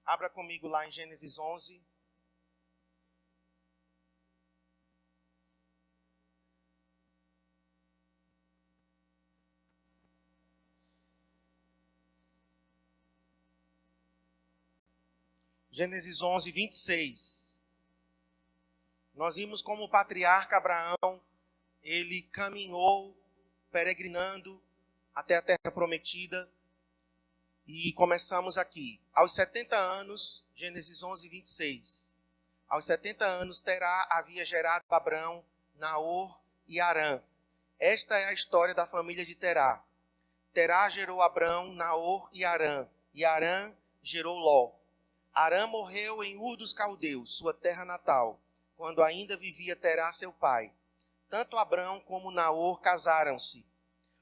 Abra comigo lá em Gênesis 11. Gênesis 11, 26. Nós vimos como o patriarca Abraão, ele caminhou, peregrinando até a terra prometida. E começamos aqui. Aos 70 anos, Gênesis 11, 26. Aos 70 anos, Terá havia gerado Abrão, Naor e Harã. Esta é a história da família de Terá. Terá gerou Abrão, Naor e Harã. E Harã gerou Ló. Harã morreu em Ur dos Caldeus, sua terra natal, quando ainda vivia Terá, seu pai. Tanto Abrão como Naor casaram-se.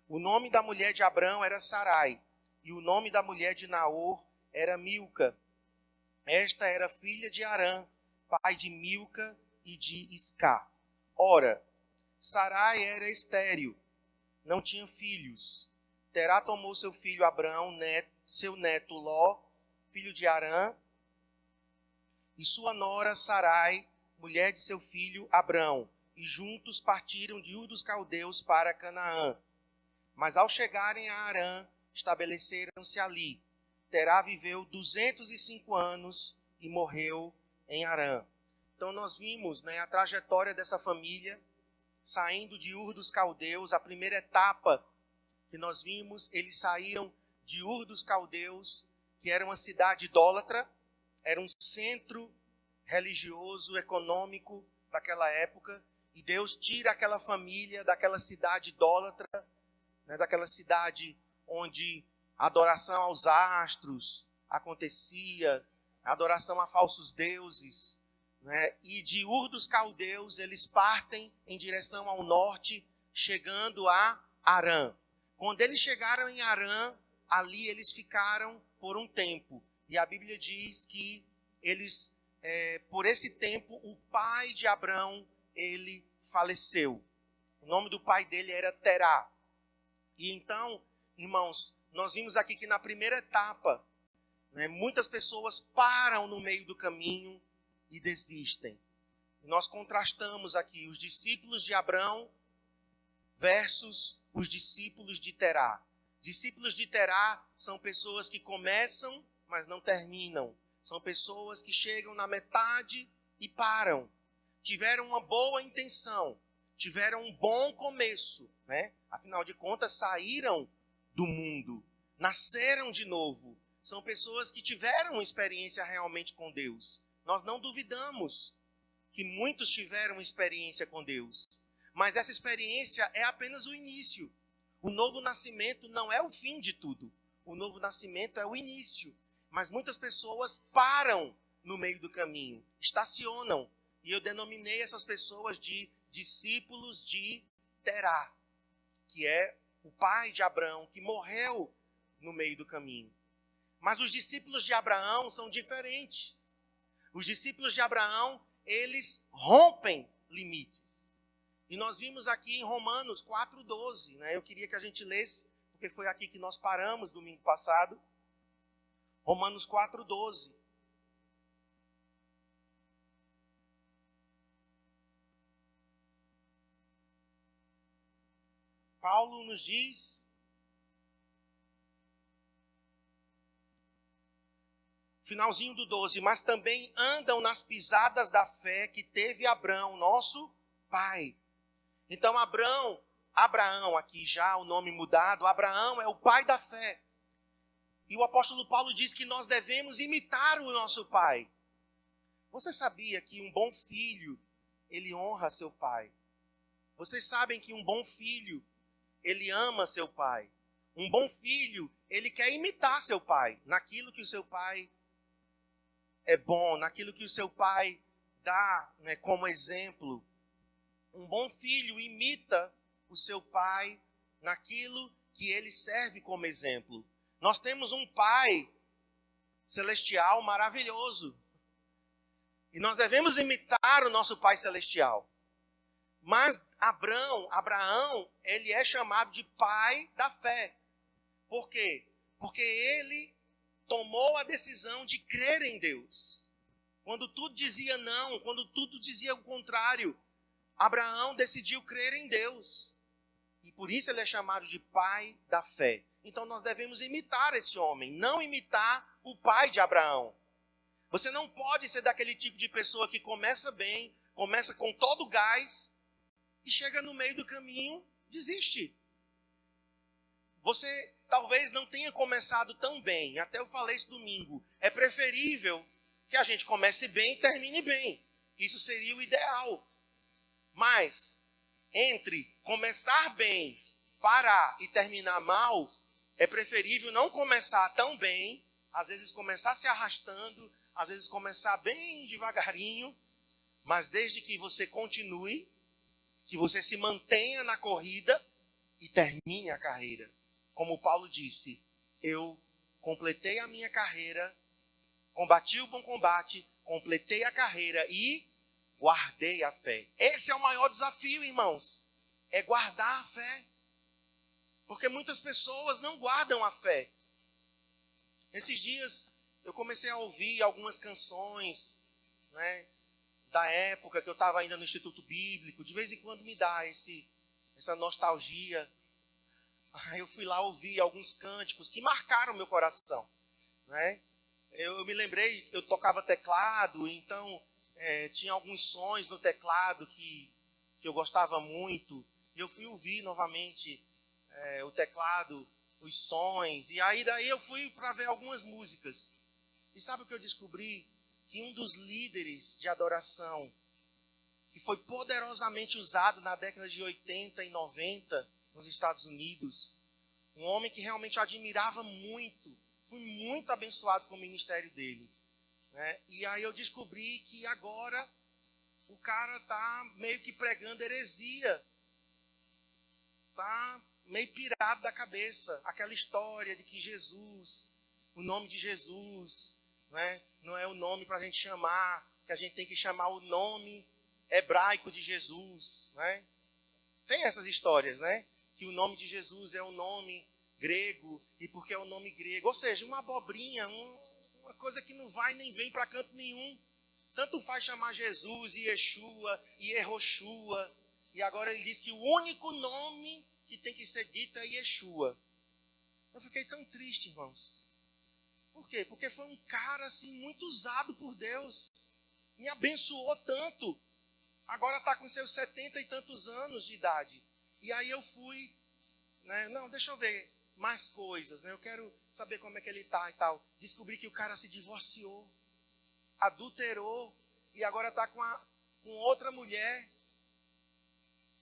O nome da mulher de Abrão era Sarai, e o nome da mulher de Naor era Milca. Esta era filha de Harã, pai de Milca e de Iscá. Ora, Sarai era estéril, não tinha filhos. Terá tomou seu filho Abrão, seu neto Ló, filho de Harã, e sua nora Sarai, mulher de seu filho Abrão, e juntos partiram de Ur dos Caldeus para Canaã. Mas ao chegarem a Harã, estabeleceram-se ali. Terá viveu 205 anos e morreu em Harã. Então nós vimos, a trajetória dessa família, saindo de Ur dos Caldeus. A primeira etapa que nós vimos, eles saíram de Ur dos Caldeus, que era uma cidade idólatra, era um centro religioso, econômico daquela época, e Deus tira aquela família daquela cidade idólatra, daquela cidade onde a adoração aos astros acontecia, a adoração a falsos deuses, e de Ur dos Caldeus eles partem em direção ao norte, chegando a Harã. Quando eles chegaram em Harã, ali eles ficaram por um tempo, e a Bíblia diz que eles, por esse tempo, o pai de Abrão, ele faleceu. O nome do pai dele era Terá. E então, irmãos, nós vimos aqui que na primeira etapa, muitas pessoas param no meio do caminho e desistem. Nós contrastamos aqui os discípulos de Abrão versus os discípulos de Terá. Discípulos de Terá são pessoas que começam, mas não terminam. São pessoas que chegam na metade e param. Tiveram uma boa intenção, tiveram um bom começo, Afinal de contas, saíram do mundo, nasceram de novo. São pessoas que tiveram uma experiência realmente com Deus. Nós não duvidamos que muitos tiveram experiência com Deus. Mas essa experiência é apenas o início. O novo nascimento não é o fim de tudo. O novo nascimento é o início. Mas muitas pessoas param no meio do caminho, estacionam. E eu denominei essas pessoas de discípulos de Terá, que é o pai de Abraão, que morreu no meio do caminho. Mas os discípulos de Abraão são diferentes. Os discípulos de Abraão, eles rompem limites. E nós vimos aqui em Romanos 4,12, Eu queria que a gente lesse, porque foi aqui que nós paramos domingo passado. Romanos 4,12. Paulo nos diz, finalzinho do 12, mas também andam nas pisadas da fé que teve Abrão, nosso pai. Então Abraão, aqui já o nome mudado, Abraão é o pai da fé. E o apóstolo Paulo diz que nós devemos imitar o nosso pai. Você sabia que um bom filho, ele honra seu pai? Vocês sabem que um bom filho, ele ama seu pai. Um bom filho, ele quer imitar seu pai, naquilo que o seu pai é bom, naquilo que o seu pai dá, como exemplo. Um bom filho imita o seu pai naquilo que ele serve como exemplo. Nós temos um pai celestial maravilhoso. E nós devemos imitar o nosso pai celestial. Mas Abraão, ele é chamado de pai da fé. Por quê? Porque ele tomou a decisão de crer em Deus. Quando tudo dizia não, quando tudo dizia o contrário, Abraão decidiu crer em Deus. E por isso ele é chamado de pai da fé. Então nós devemos imitar esse homem, não imitar o pai de Abraão. Você não pode ser daquele tipo de pessoa que começa bem, começa com todo o gás e chega no meio do caminho, desiste. Você talvez não tenha começado tão bem, até eu falei isso domingo. É preferível que a gente comece bem e termine bem. Isso seria o ideal. Mas, entre começar bem, parar e terminar mal, é preferível não começar tão bem, às vezes começar se arrastando, às vezes começar bem devagarinho, mas desde que você continue, que você se mantenha na corrida e termine a carreira. Como Paulo disse, eu completei a minha carreira, combati o bom combate, completei a carreira e guardei a fé. Esse é o maior desafio, irmãos, é guardar a fé. Porque muitas pessoas não guardam a fé. Esses dias eu comecei a ouvir algumas canções, né, da época que eu estava ainda no Instituto Bíblico. De vez em quando me dá essa nostalgia. Aí eu fui lá ouvir alguns cânticos que marcaram meu coração, né? Eu me lembrei que eu tocava teclado, então tinha alguns sons no teclado que eu gostava muito. E eu fui ouvir novamente o teclado, os sons. E aí daí eu fui para ver algumas músicas. E sabe o que eu descobri? Que um dos líderes de adoração, que foi poderosamente usado na década de 80 e 90 nos Estados Unidos, um homem que realmente eu admirava muito, fui muito abençoado com o ministério dele, né? E aí eu descobri que agora o cara está meio que pregando heresia, está meio pirado da cabeça, aquela história de que Jesus, o nome de Jesus, né, não é o nome para a gente chamar, que a gente tem que chamar o nome hebraico de Jesus, né? Tem essas histórias, né? Que o nome de Jesus é o nome grego, e porque é o nome grego, ou seja, uma abobrinha, uma coisa que não vai nem vem para canto nenhum. Tanto faz chamar Jesus, Yeshua, Yehoshua, e agora ele diz que o único nome que tem que ser dito é Yeshua. Eu fiquei tão triste, irmãos. Por quê? Porque foi um cara assim muito usado por Deus, me abençoou tanto. Agora está com seus 70 e tantos anos de idade. E aí eu fui, né, não, deixa eu ver mais coisas, né, eu quero saber como é que ele está e tal. Descobri que o cara se divorciou, adulterou e agora está com outra mulher.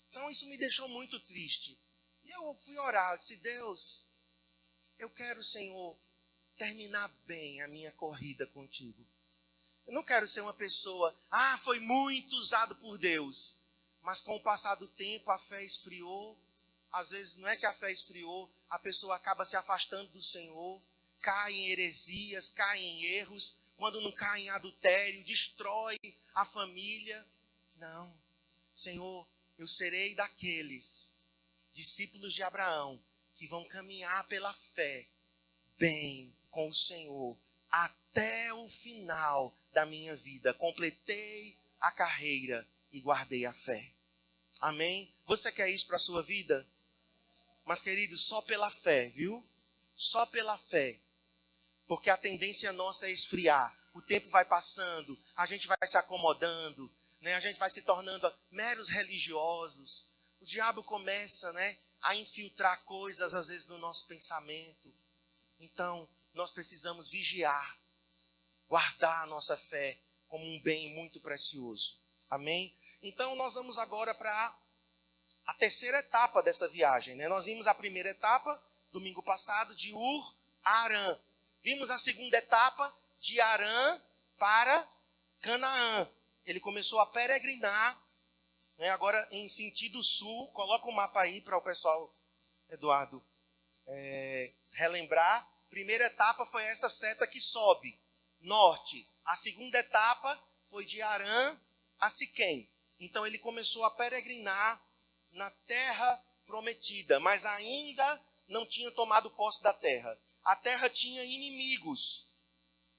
Então isso me deixou muito triste. E eu fui orar, eu disse, Deus, eu quero, Senhor, terminar bem a minha corrida contigo. Eu não quero ser uma pessoa, foi muito usado por Deus, mas com o passar do tempo a fé esfriou. Às vezes não é que a fé esfriou, a pessoa acaba se afastando do Senhor, cai em heresias, cai em erros, quando não cai em adultério, destrói a família. Não, Senhor, eu serei daqueles discípulos de Abraão que vão caminhar pela fé bem com o Senhor até o final da minha vida. Completei a carreira e guardei a fé. Amém? Você quer isso para a sua vida? Mas, querido, só pela fé, viu? Só pela fé. Porque a tendência nossa é esfriar. O tempo vai passando, a gente vai se acomodando, né? A gente vai se tornando meros religiosos. O diabo começa, né, a infiltrar coisas, às vezes, no nosso pensamento. Então, nós precisamos vigiar, guardar a nossa fé como um bem muito precioso. Amém? Então, nós vamos agora para a terceira etapa dessa viagem, né? Nós vimos a primeira etapa, domingo passado, de Ur a Harã. Vimos a segunda etapa, de Harã para Canaã. Ele começou a peregrinar, né, agora em sentido sul. Coloca o mapa aí para o pessoal, Eduardo, relembrar. Primeira etapa foi essa seta que sobe, norte. A segunda etapa foi de Harã a Siquém. Então ele começou a peregrinar na terra prometida, mas ainda não tinha tomado posse da terra. a terra tinha inimigos.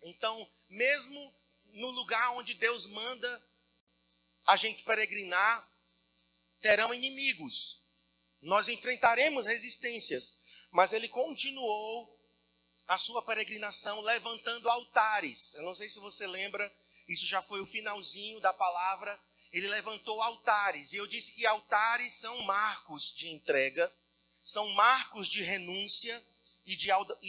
Então, mesmo no lugar onde Deus manda a gente peregrinar, terão inimigos. Nós enfrentaremos resistências, mas ele continuou a sua peregrinação levantando altares. Eu não sei se você lembra, isso já foi o finalzinho da palavra. Ele levantou altares, e eu disse que altares são marcos de entrega, são marcos de renúncia e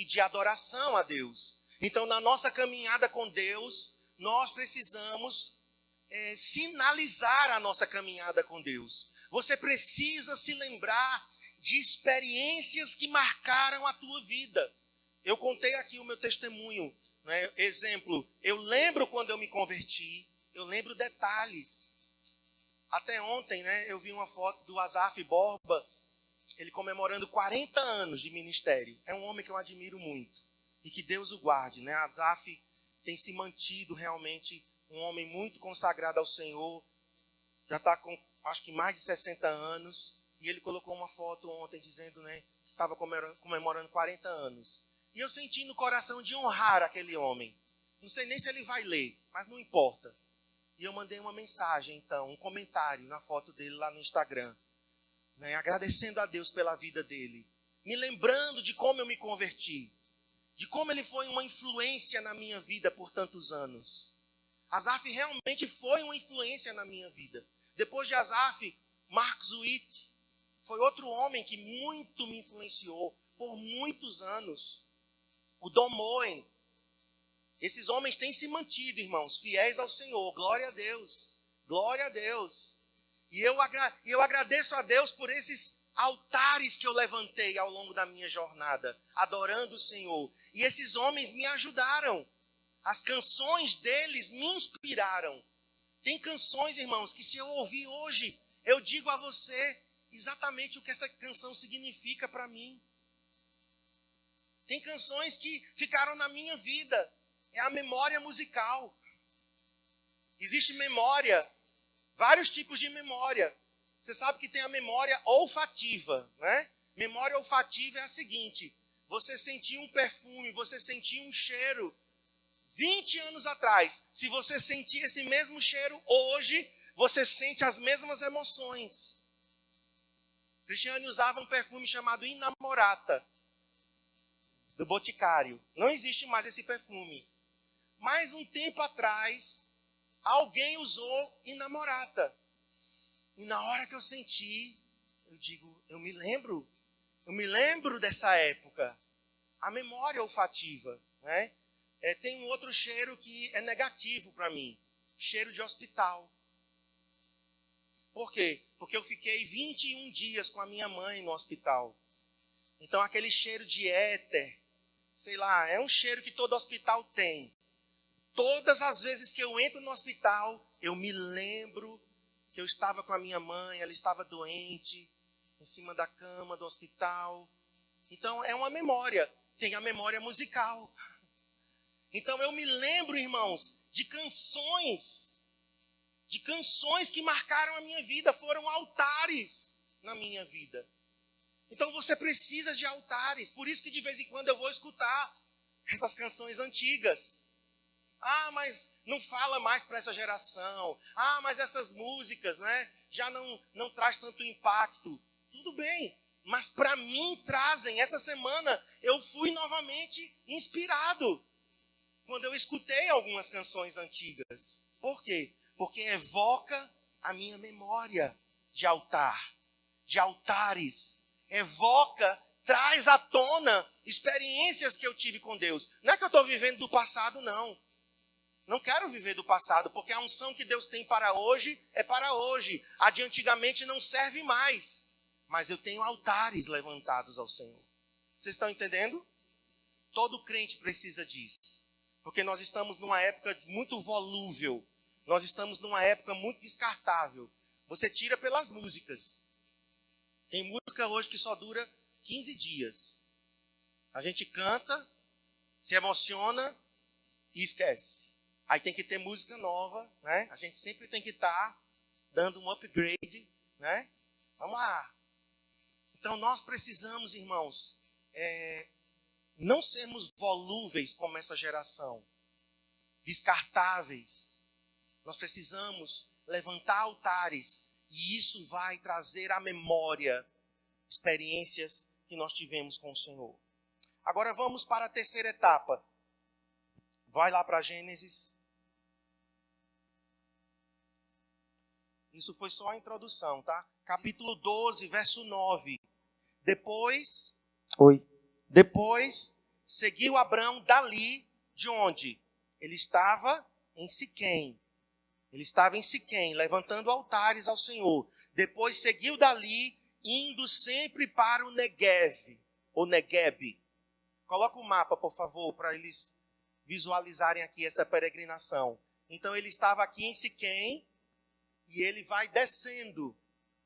de adoração a Deus. Então, na nossa caminhada com Deus, nós precisamos sinalizar a nossa caminhada com Deus. Você precisa se lembrar de experiências que marcaram a tua vida. Eu contei aqui o meu testemunho, né? Exemplo, eu lembro quando eu me converti, eu lembro detalhes. Até ontem, né, eu vi uma foto do Asaf Borba, ele comemorando 40 anos de ministério. É um homem que eu admiro muito. E que Deus o guarde, né? Asaf tem se mantido realmente um homem muito consagrado ao Senhor. Já está com, acho que mais de 60 anos. E ele colocou uma foto ontem dizendo, né, que estava comemorando 40 anos. E eu senti no coração de honrar aquele homem. Não sei nem se ele vai ler, mas não importa. E eu mandei uma mensagem, então, um comentário na foto dele lá no Instagram, né, agradecendo a Deus pela vida dele, me lembrando de como eu me converti, de como ele foi uma influência na minha vida por tantos anos. Asaf realmente foi uma influência na minha vida. Depois de Asaf, Mark Zwick foi outro homem que muito me influenciou por muitos anos. O Don Moen. Esses homens têm se mantido, irmãos, fiéis ao Senhor. Glória a Deus. Glória a Deus. E eu agradeço a Deus por esses altares que eu levantei ao longo da minha jornada, adorando o Senhor. E esses homens me ajudaram. As canções deles me inspiraram. Tem canções, irmãos, que se eu ouvir hoje, eu digo a você exatamente o que essa canção significa para mim. Tem canções que ficaram na minha vida. É a memória musical. Existe memória, vários tipos de memória. Você sabe que tem a memória olfativa, né? Memória olfativa é a seguinte: você sentiu um perfume, você sentiu um cheiro 20 anos atrás. Se você sentir esse mesmo cheiro hoje, você sente as mesmas emoções. Cristiane usava um perfume chamado Inamorata, do Boticário. Não existe mais esse perfume. Mas um tempo atrás, alguém usou Inamorata. E na hora que eu senti, eu digo, eu me lembro dessa época. A memória olfativa, né? Tem um outro cheiro que é negativo para mim. Cheiro de hospital. Por quê? Porque eu fiquei 21 dias com a minha mãe no hospital. Então aquele cheiro de éter, sei lá, é um cheiro que todo hospital tem. Todas as vezes que eu entro no hospital, eu me lembro que eu estava com a minha mãe, ela estava doente, em cima da cama do hospital. Então é uma memória, tem a memória musical. Então eu me lembro, irmãos, de canções que marcaram a minha vida, foram altares na minha vida. Então você precisa de altares, por isso que de vez em quando eu vou escutar essas canções antigas. Ah, mas não fala mais para essa geração. Ah, mas essas músicas, né, já não traz tanto impacto. Tudo bem, mas para mim trazem. Essa semana eu fui novamente inspirado quando eu escutei algumas canções antigas. Por quê? Porque evoca a minha memória de altar, de altares. Evoca, traz à tona experiências que eu tive com Deus. Não é que eu estou vivendo do passado, não. Não quero viver do passado, porque a unção que Deus tem para hoje é para hoje. A de antigamente não serve mais. Mas eu tenho altares levantados ao Senhor. Vocês estão entendendo? Todo crente precisa disso. Porque nós estamos numa época muito volúvel. Nós estamos numa época muito descartável. Você tira pelas músicas. Tem música hoje que só dura 15 dias. A gente canta, se emociona e esquece. Aí tem que ter música nova, né? A gente sempre tem que estar dando um upgrade, né? Vamos lá. Então nós precisamos, irmãos, não sermos volúveis como essa geração, descartáveis. Nós precisamos levantar altares e isso vai trazer à memória experiências que nós tivemos com o Senhor. Agora vamos para a terceira etapa. Vai lá para Gênesis. Isso foi só a introdução, tá? Capítulo 12, verso 9. Depois seguiu Abrão dali, de onde? Ele estava em Siquém. Ele estava em Siquém, levantando altares ao Senhor. Depois seguiu dali, indo sempre para o Negueve, ou Neguebe. Coloca o mapa, por favor, para eles visualizarem aqui essa peregrinação. Então ele estava aqui em Siquém e ele vai descendo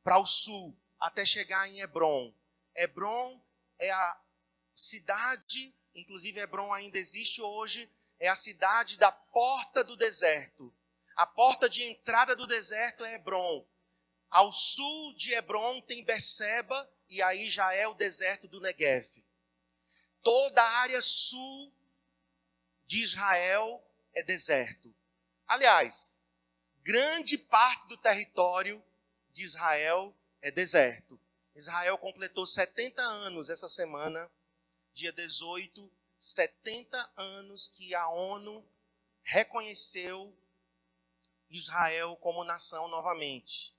para o sul até chegar em Hebrom. Hebrom é a cidade, inclusive Hebrom ainda existe hoje, é a cidade da porta do deserto. A porta de entrada do deserto é Hebrom. Ao sul de Hebrom tem Berseba e aí já é o deserto do Negueve. Toda a área sul de Israel é deserto. Aliás, grande parte do território de Israel é deserto. Israel completou 70 anos essa semana, dia 18, 70 anos que a ONU reconheceu Israel como nação novamente.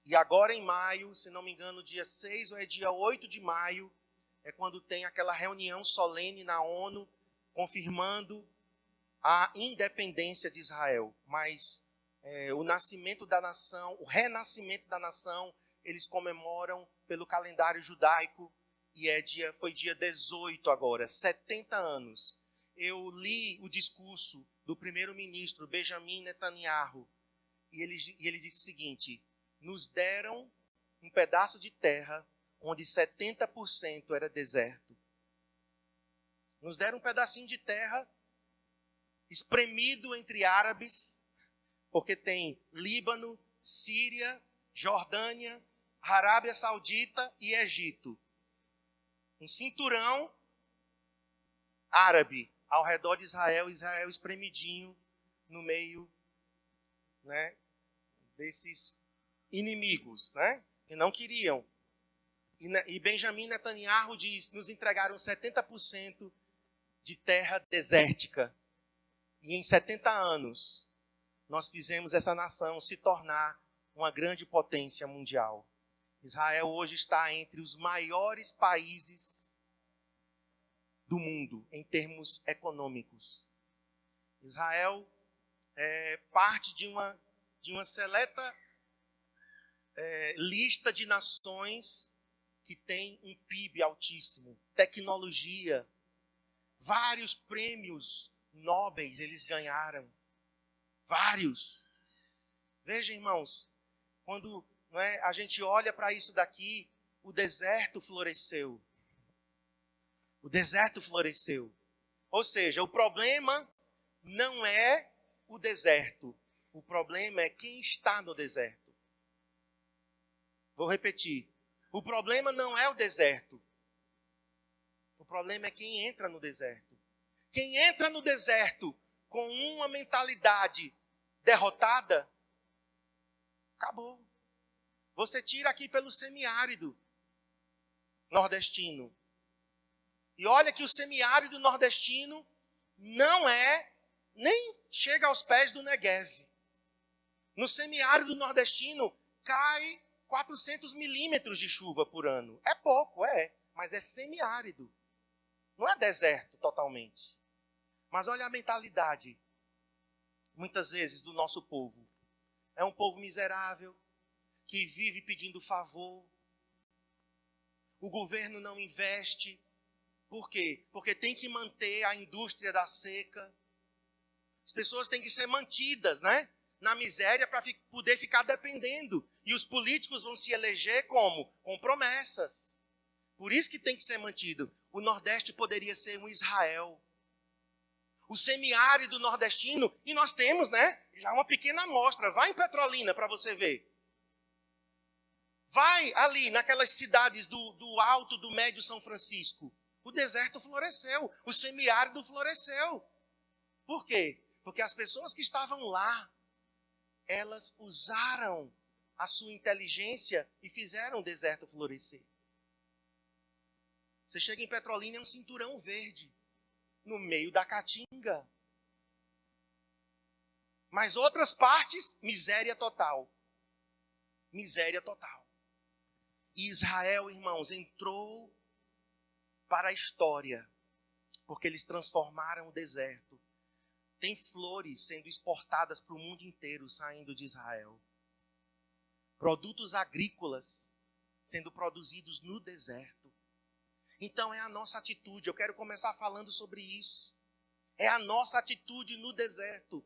E agora em maio, se não me engano, dia 6 ou é dia 8 de maio, é quando tem aquela reunião solene na ONU, confirmando a independência de Israel. Mas o nascimento da nação, o renascimento da nação, eles comemoram pelo calendário judaico, e foi dia 18 agora, 70 anos. Eu li o discurso do primeiro-ministro Benjamin Netanyahu, e ele disse o seguinte: nos deram um pedaço de terra onde 70% era deserto. Nos deram um pedacinho de terra espremido entre árabes, porque tem Líbano, Síria, Jordânia, Arábia Saudita e Egito. Um cinturão árabe ao redor de Israel, Israel espremidinho no meio, né, desses inimigos, né, que não queriam. E Benjamin Netanyahu diz: nos entregaram 70% de terra desértica. E em 70 anos, nós fizemos essa nação se tornar uma grande potência mundial. Israel hoje está entre os maiores países do mundo, em termos econômicos. Israel é parte de uma seleta lista de nações que tem um PIB altíssimo, tecnologia, vários prêmios nobres eles ganharam, vários. Veja, irmãos, quando a gente olha para isso daqui, o deserto floresceu. O deserto floresceu. Ou seja, o problema não é o deserto, o problema é quem está no deserto. Vou repetir. O problema não é o deserto. O problema é quem entra no deserto. Quem entra no deserto com uma mentalidade derrotada, acabou. Você tira aqui pelo semiárido nordestino. E olha que o semiárido nordestino nem chega aos pés do Negueve. No semiárido nordestino cai 400 milímetros de chuva por ano. É pouco, mas é semiárido. Não é deserto totalmente. Mas olha a mentalidade, muitas vezes, do nosso povo. É um povo miserável, que vive pedindo favor. O governo não investe. Por quê? Porque tem que manter a indústria da seca. As pessoas têm que ser mantidas, né, na miséria para poder ficar dependendo. E os políticos vão se eleger como? Com promessas. Por isso que tem que ser mantido. O Nordeste poderia ser um Israel. O semiárido nordestino, e nós temos, né, já uma pequena amostra. Vai em Petrolina para você ver. Vai ali naquelas cidades do Alto, do Médio São Francisco. o deserto floresceu, o semiárido floresceu. Por quê? Porque as pessoas que estavam lá, elas usaram a sua inteligência e fizeram o deserto florescer. Você chega em Petrolina, é um cinturão verde, no meio da caatinga. Mas outras partes, miséria total. Miséria total. E Israel, irmãos, entrou para a história, porque eles transformaram o deserto. Tem flores sendo exportadas para o mundo inteiro, saindo de Israel. Produtos agrícolas sendo produzidos no deserto. Então é a nossa atitude. Eu quero começar falando sobre isso. É a nossa atitude no deserto.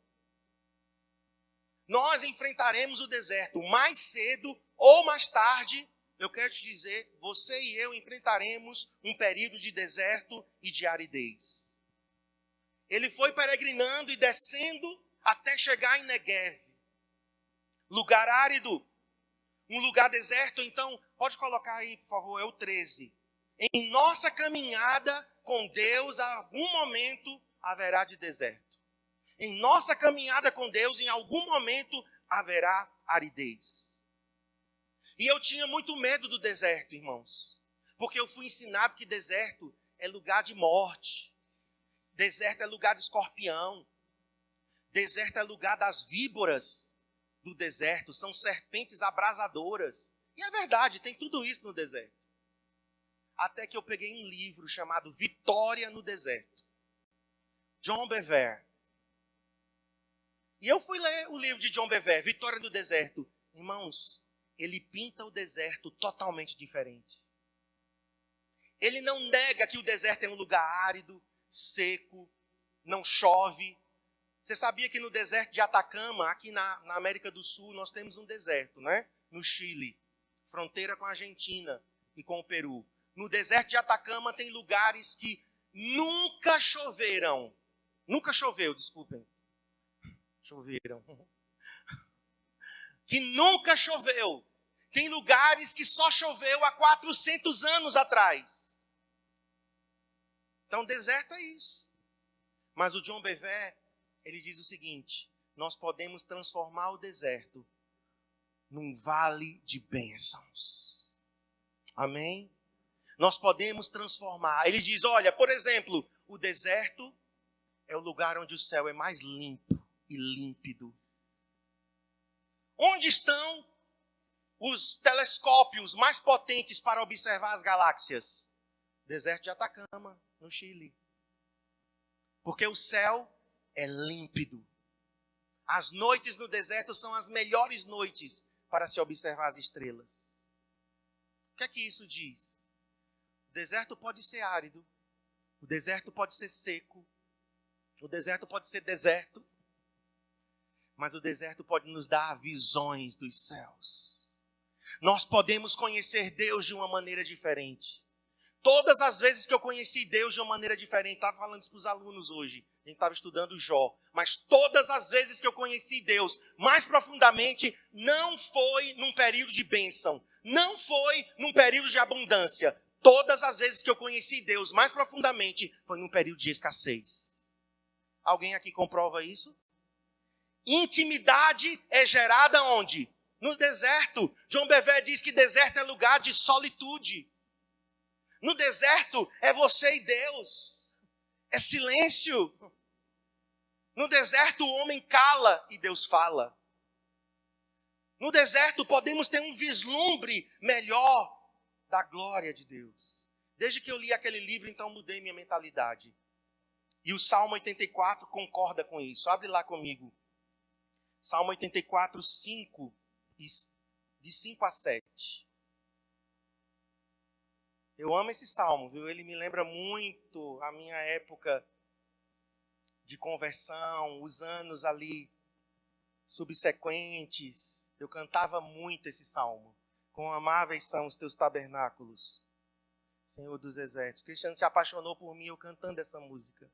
Nós enfrentaremos o deserto mais cedo ou mais tarde. Eu quero te dizer, você e eu enfrentaremos um período de deserto e de aridez. Ele foi peregrinando e descendo até chegar em Negev. Lugar árido, um lugar deserto. Então, pode colocar aí, por favor, é o 13. Em nossa caminhada com Deus, a algum momento haverá de deserto. Em nossa caminhada com Deus, em algum momento haverá aridez. E eu tinha muito medo do deserto, irmãos. Porque eu fui ensinado que deserto é lugar de morte. Deserto é lugar de escorpião. Deserto é lugar das víboras do deserto. São serpentes abrasadoras. E é verdade, tem tudo isso no deserto. Até que eu peguei um livro chamado Vitória no Deserto. John Bevere. E eu fui ler o livro de John Bevere, Vitória no Deserto. Irmãos, ele pinta o deserto totalmente diferente. Ele não nega que o deserto é um lugar árido, seco, não chove. Você sabia que no deserto de Atacama, aqui na América do Sul, nós temos um deserto, né? No Chile, fronteira com a Argentina e com o Peru. No deserto de Atacama tem lugares que nunca choveram. Nunca choveu, desculpem. Choveram. Que nunca choveu. Tem lugares que só choveu há 400 anos atrás. Então, deserto é isso. Mas o John Bevere, ele diz o seguinte: nós podemos transformar o deserto num vale de bênçãos. Amém? Nós podemos transformar. Ele diz, olha, por exemplo, o deserto é o lugar onde o céu é mais limpo e límpido. Onde estão os telescópios mais potentes para observar as galáxias? Deserto de Atacama, no Chile. Porque o céu é límpido. As noites no deserto são as melhores noites para se observar as estrelas. O que é que isso diz? O deserto pode ser árido. O deserto pode ser seco. O deserto pode ser deserto. Mas o deserto pode nos dar visões dos céus. Nós podemos conhecer Deus de uma maneira diferente. Todas as vezes que eu conheci Deus de uma maneira diferente, estava falando isso para os alunos hoje, a gente estava estudando Jó, mas todas as vezes que eu conheci Deus mais profundamente, não foi num período de bênção, não foi num período de abundância. Todas as vezes que eu conheci Deus mais profundamente, foi num período de escassez. Alguém aqui comprova isso? Intimidade é gerada onde? No deserto. John Bevere diz que deserto é lugar de solitude. No deserto é você e Deus. É silêncio. No deserto o homem cala e Deus fala. No deserto podemos ter um vislumbre melhor da glória de Deus. Desde que eu li aquele livro, então mudei minha mentalidade. E o Salmo 84 concorda com isso. Abre lá comigo. Salmo 84, 5, de 5 a 7. Eu amo esse salmo, viu? Ele me lembra muito a minha época de conversão, os anos ali subsequentes. Eu cantava muito esse salmo. Quão amáveis são os teus tabernáculos, Senhor dos exércitos. O Cristiano se apaixonou por mim, eu cantando essa música.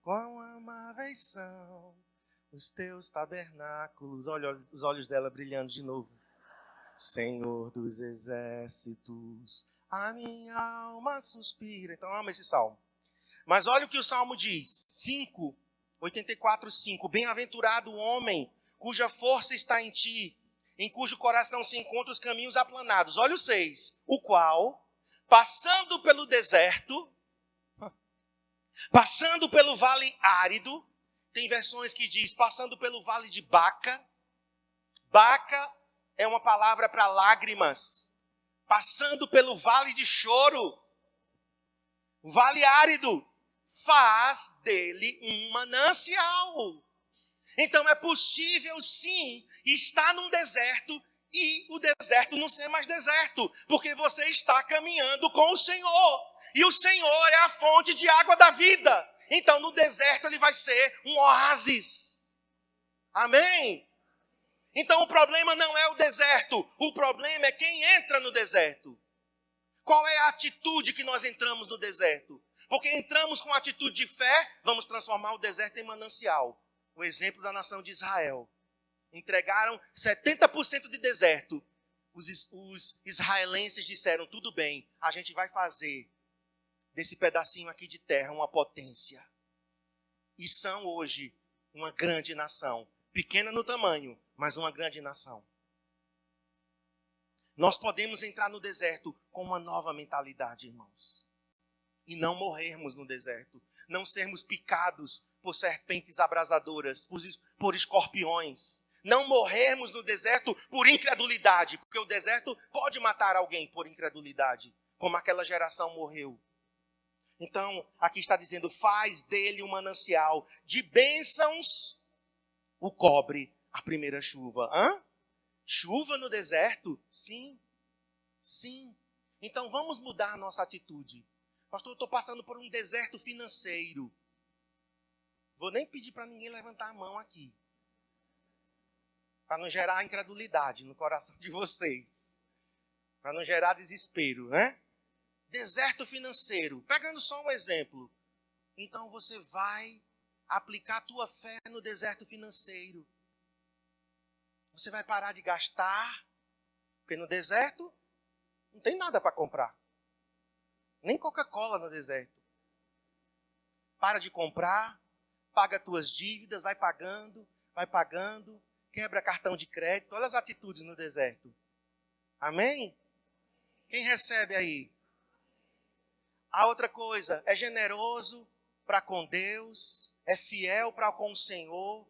Quão amáveis são os teus tabernáculos. Olha os olhos dela brilhando de novo. Senhor dos exércitos, A minha alma suspira. Então, ama esse salmo. Mas olha o que o salmo diz. 84, 5. Bem-aventurado o homem cuja força está em ti, em cujo coração se encontram os caminhos aplanados. Olha o 6. O qual, passando pelo deserto, passando pelo vale árido, tem versões que diz passando pelo vale de Baca. Baca é uma palavra para lágrimas. Passando pelo vale de choro, vale árido, faz dele um manancial. Então é possível sim estar num deserto e o deserto não ser mais deserto, porque você está caminhando com o Senhor, e o Senhor é a fonte de água da vida. Então no deserto ele vai ser um oásis. Amém? Então o problema não é o deserto, o problema é quem entra no deserto. Qual é a atitude que nós entramos no deserto? Porque entramos com atitude de fé, vamos transformar o deserto em manancial. O exemplo da nação de Israel. Entregaram 70% de deserto. Os israelenses disseram, tudo bem, a gente vai fazer desse pedacinho aqui de terra uma potência. E são hoje uma grande nação. Pequena no tamanho, mas uma grande nação. Nós podemos entrar no deserto com uma nova mentalidade, irmãos. E não morrermos no deserto. Não sermos picados por serpentes abrasadoras, por escorpiões. Não morrermos no deserto por incredulidade. Porque o deserto pode matar alguém por incredulidade. Como aquela geração morreu. Então, aqui está dizendo, faz dele um manancial. De bênçãos o cobre a primeira chuva. Chuva no deserto? Sim. Sim. Então vamos mudar a nossa atitude. Pastor, eu estou passando por um deserto financeiro. Vou nem pedir para ninguém levantar a mão aqui. Para não gerar incredulidade no coração de vocês. Para não gerar desespero, né? Deserto financeiro. Pegando só um exemplo. Então você vai aplicar a tua fé no deserto financeiro. Você vai parar de gastar, porque no deserto não tem nada para comprar. Nem Coca-Cola no deserto. Para de comprar, paga tuas dívidas, vai pagando, quebra cartão de crédito. Olha as atitudes no deserto. Amém? Quem recebe aí? A outra coisa, é generoso para com Deus, é fiel para com o Senhor.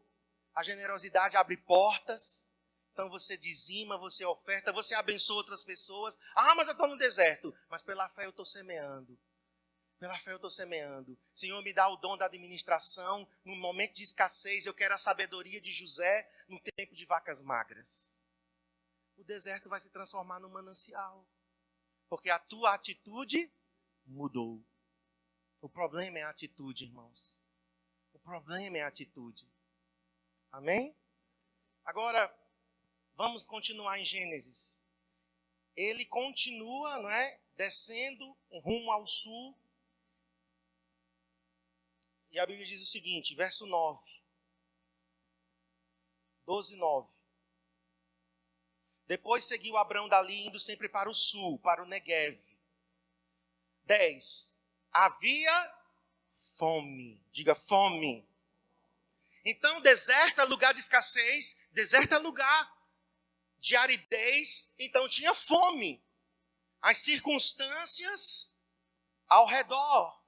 A generosidade abre portas. Então você dizima, você oferta, você abençoa outras pessoas. Mas eu estou no deserto. Mas pela fé eu estou semeando. Pela fé eu estou semeando. Senhor, me dá o dom da administração. No momento de escassez, eu quero a sabedoria de José no tempo de vacas magras. O deserto vai se transformar num manancial. Porque a tua atitude mudou. O problema é a atitude, irmãos. O problema é a atitude. Amém? Agora, vamos continuar em Gênesis. Ele continua, não é, descendo em rumo ao sul. E a Bíblia diz o seguinte, verso 9. 12:9. Depois seguiu Abrão dali, indo sempre para o sul, para o Neguev. 10. Havia fome. Diga fome. Então, deserto é lugar de escassez, deserto é lugar de aridez, então tinha fome. As circunstâncias ao redor.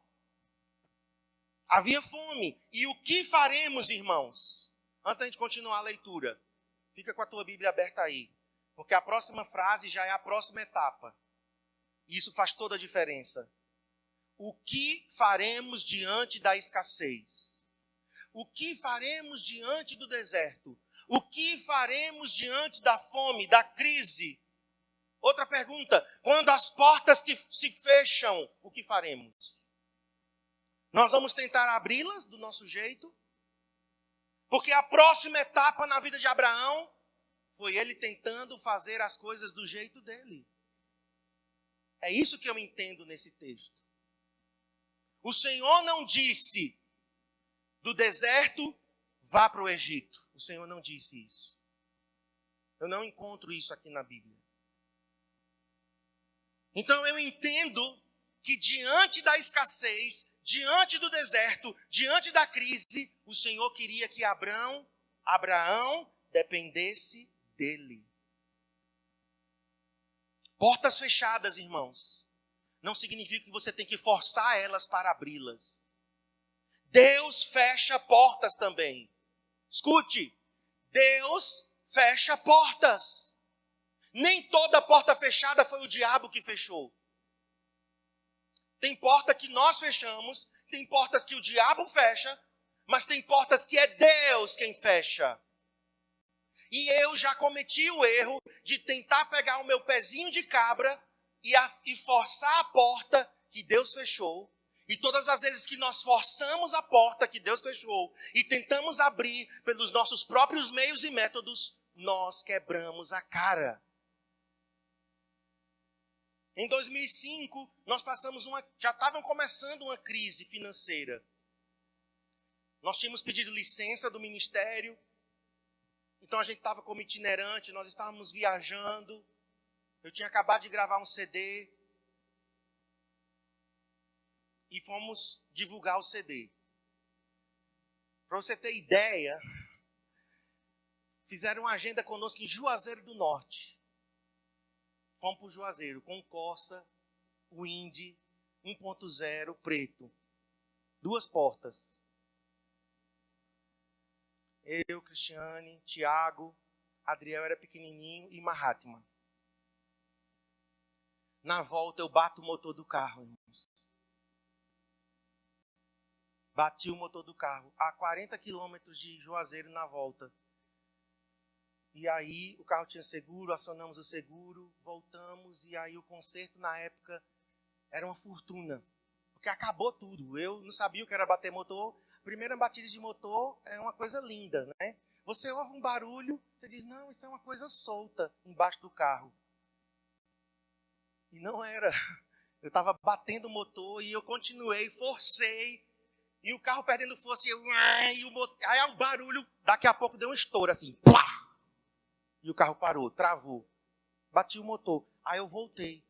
Havia fome. E o que faremos, irmãos? Antes da gente continuar a leitura, fica com a tua Bíblia aberta aí. Porque a próxima frase já é a próxima etapa. E isso faz toda a diferença. O que faremos diante da escassez? O que faremos diante do deserto? O que faremos diante da fome, da crise? Outra pergunta, quando as portas se fecham, o que faremos? Nós vamos tentar abri-las do nosso jeito? Porque a próxima etapa na vida de Abraão foi ele tentando fazer as coisas do jeito dele. É isso que eu entendo nesse texto. O Senhor não disse, do deserto, vá para o Egito. O Senhor não disse isso. Eu não encontro isso aqui na Bíblia. Então eu entendo que diante da escassez, diante do deserto, diante da crise, o Senhor queria que Abraão dependesse dele. Portas fechadas, irmãos, não significa que você tem que forçar elas para abri-las. Deus fecha portas também. Escute, Deus fecha portas. Nem toda porta fechada foi o diabo que fechou. Tem porta que nós fechamos, tem portas que o diabo fecha, mas tem portas que é Deus quem fecha. E eu já cometi o erro de tentar pegar o meu pezinho de cabra e forçar a porta que Deus fechou. E todas as vezes que nós forçamos a porta que Deus fechou e tentamos abrir pelos nossos próprios meios e métodos, nós quebramos a cara. Em 2005, nós já estava começando uma crise financeira. Nós tínhamos pedido licença do ministério, então a gente estava como itinerante, nós estávamos viajando. Eu tinha acabado de gravar um CD e fomos divulgar o CD. Para você ter ideia, fizeram uma agenda conosco em Juazeiro do Norte. Fomos para o Juazeiro com o Corsa, o Indy 1.0 preto. 2 portas. Eu, Cristiane, Tiago, Adriel era pequenininho e Mahatma. Na volta eu bato o motor do carro, irmãos. Bati o motor do carro a 40 quilômetros de Juazeiro na volta. E aí o carro tinha seguro, acionamos o seguro, voltamos e aí o conserto na época era uma fortuna. Porque acabou tudo. Eu não sabia o que era bater motor. Primeira batida de motor é uma coisa linda, né? Você ouve um barulho, você diz, não, isso é uma coisa solta embaixo do carro. E não era. Eu estava batendo o motor e eu continuei, forcei. E o carro perdendo força e aí o barulho, daqui a pouco deu um estouro assim. Plá! E o carro parou, travou. Bati o motor. Aí eu voltei.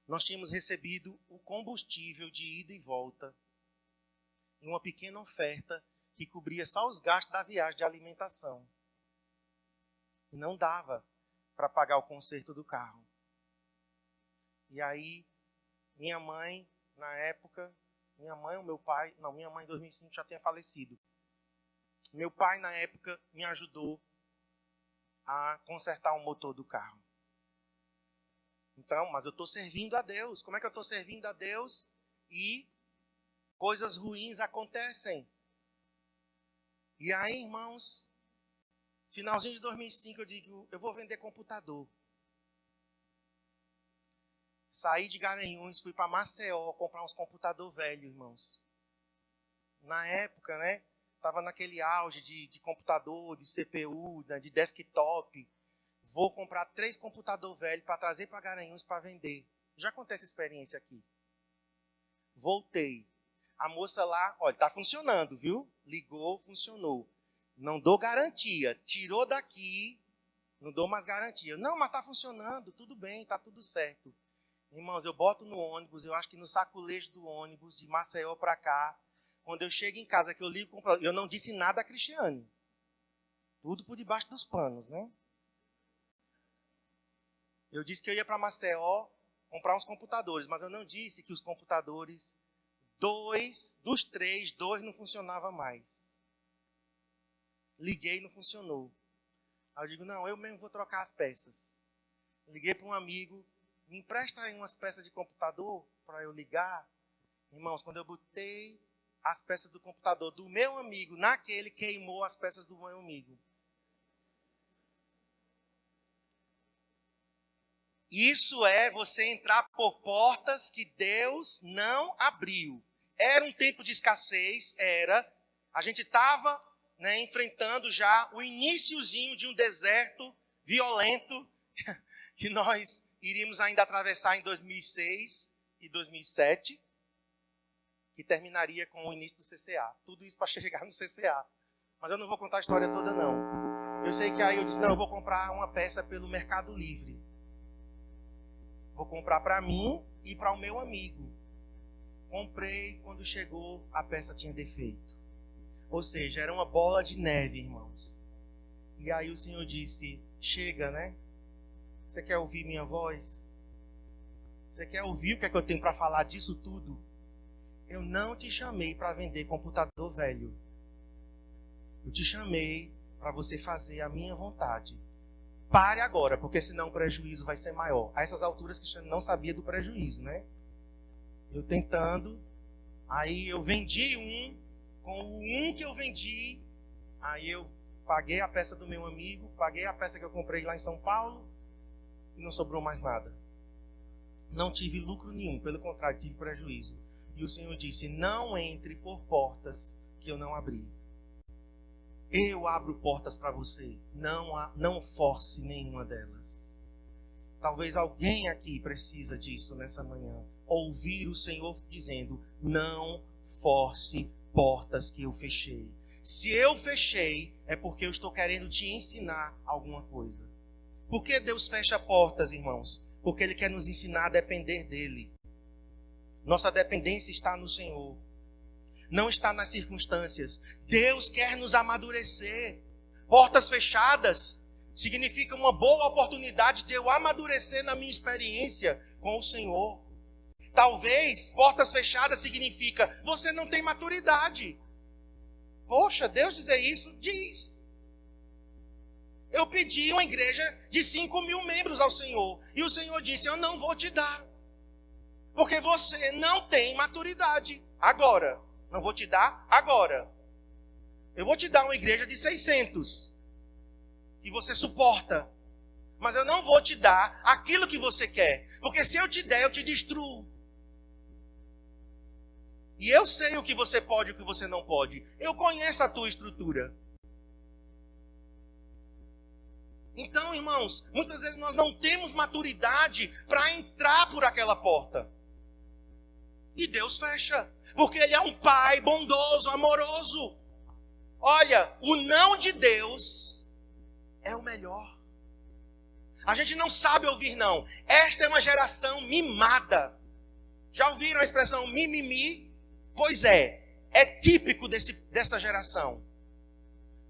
Nós tínhamos recebido o combustível de ida e volta em uma pequena oferta que cobria só os gastos da viagem de alimentação. E não dava para pagar o conserto do carro. E aí, minha mãe, na época, minha mãe ou meu pai, não, minha mãe em 2005 já tinha falecido. Meu pai, na época, me ajudou a consertar o motor do carro. Então, mas eu estou servindo a Deus. Como é que eu estou servindo a Deus e coisas ruins acontecem? E aí, irmãos, finalzinho de 2005, eu digo, eu vou vender computador. Saí de Garanhuns, fui para Maceió comprar uns computador velho, irmãos. Na época, né, estava naquele auge de computador, de CPU, de desktop. Vou comprar 3 computador velho para trazer para Garanhuns para vender. Já contei essa experiência aqui. Voltei. A moça lá, olha, está funcionando, viu? Ligou, funcionou. Não dou garantia. Tirou daqui, não dou mais garantia. Não, mas está funcionando, tudo bem, está tudo certo. Irmãos, eu boto no ônibus, eu acho que no sacolejo do ônibus, de Maceió para cá, quando eu chego em casa, que eu ligo o computador, eu não disse nada a Cristiane. Tudo por debaixo dos panos, né? Eu disse que eu ia para Maceió comprar uns computadores, mas eu não disse que os computadores, 2 dos 3, 2 não funcionavam mais. Liguei e não funcionou. Aí eu digo, não, eu mesmo vou trocar as peças. Liguei para um amigo, me empresta aí umas peças de computador para eu ligar. Irmãos, quando eu botei as peças do computador do meu amigo naquele, queimou as peças do meu amigo. Isso é você entrar por portas que Deus não abriu. Era um tempo de escassez, a gente estava, né, enfrentando já o iniciozinho de um deserto violento que nós iríamos ainda atravessar em 2006 e 2007, que terminaria com o início do CCA. Tudo isso para chegar no CCA. Mas eu não vou contar a história toda, não. Eu sei que aí eu disse, não, eu vou comprar uma peça pelo Mercado Livre. Vou comprar para mim e para o meu amigo. Comprei, quando chegou, a peça tinha defeito. Ou seja, era uma bola de neve, irmãos. E aí o Senhor disse, chega, né? Você quer ouvir minha voz? Você quer ouvir o que é que eu tenho para falar disso tudo? Eu não te chamei para vender computador velho. Eu te chamei para você fazer a minha vontade. Pare agora, porque senão o prejuízo vai ser maior. A essas alturas, Cristiano não sabia do prejuízo, né? Eu tentando, aí eu vendi com o que eu vendi, aí eu paguei a peça do meu amigo, paguei a peça que eu comprei lá em São Paulo, e não sobrou mais nada. Não tive lucro nenhum, pelo contrário, tive prejuízo. E o Senhor disse, não entre por portas que eu não abri. Eu abro portas para você, não force nenhuma delas. Talvez alguém aqui precisa disso nessa manhã. Ouvir o Senhor dizendo, não force portas que eu fechei. Se eu fechei, é porque eu estou querendo te ensinar alguma coisa. Por que Deus fecha portas, irmãos? Porque Ele quer nos ensinar a depender dEle. Nossa dependência está no Senhor. Não está nas circunstâncias. Deus quer nos amadurecer. Portas fechadas significa uma boa oportunidade de eu amadurecer na minha experiência com o Senhor. Talvez portas fechadas significa você não tem maturidade. Poxa, Deus dizer isso? Diz. Eu pedi uma igreja de 5.000 membros ao Senhor. E o Senhor disse, eu não vou te dar. Porque você não tem maturidade. Agora. Não vou te dar agora. Eu vou te dar uma igreja de 600. Que você suporta. Mas eu não vou te dar aquilo que você quer. Porque se eu te der, eu te destruo. E eu sei o que você pode e o que você não pode. Eu conheço a tua estrutura. Então, irmãos, muitas vezes nós não temos maturidade para entrar por aquela porta. E Deus fecha. Porque Ele é um Pai bondoso, amoroso. Olha, o não de Deus é o melhor. A gente não sabe ouvir não. Esta é uma geração mimada. Já ouviram a expressão mimimi? Pois é típico dessa geração.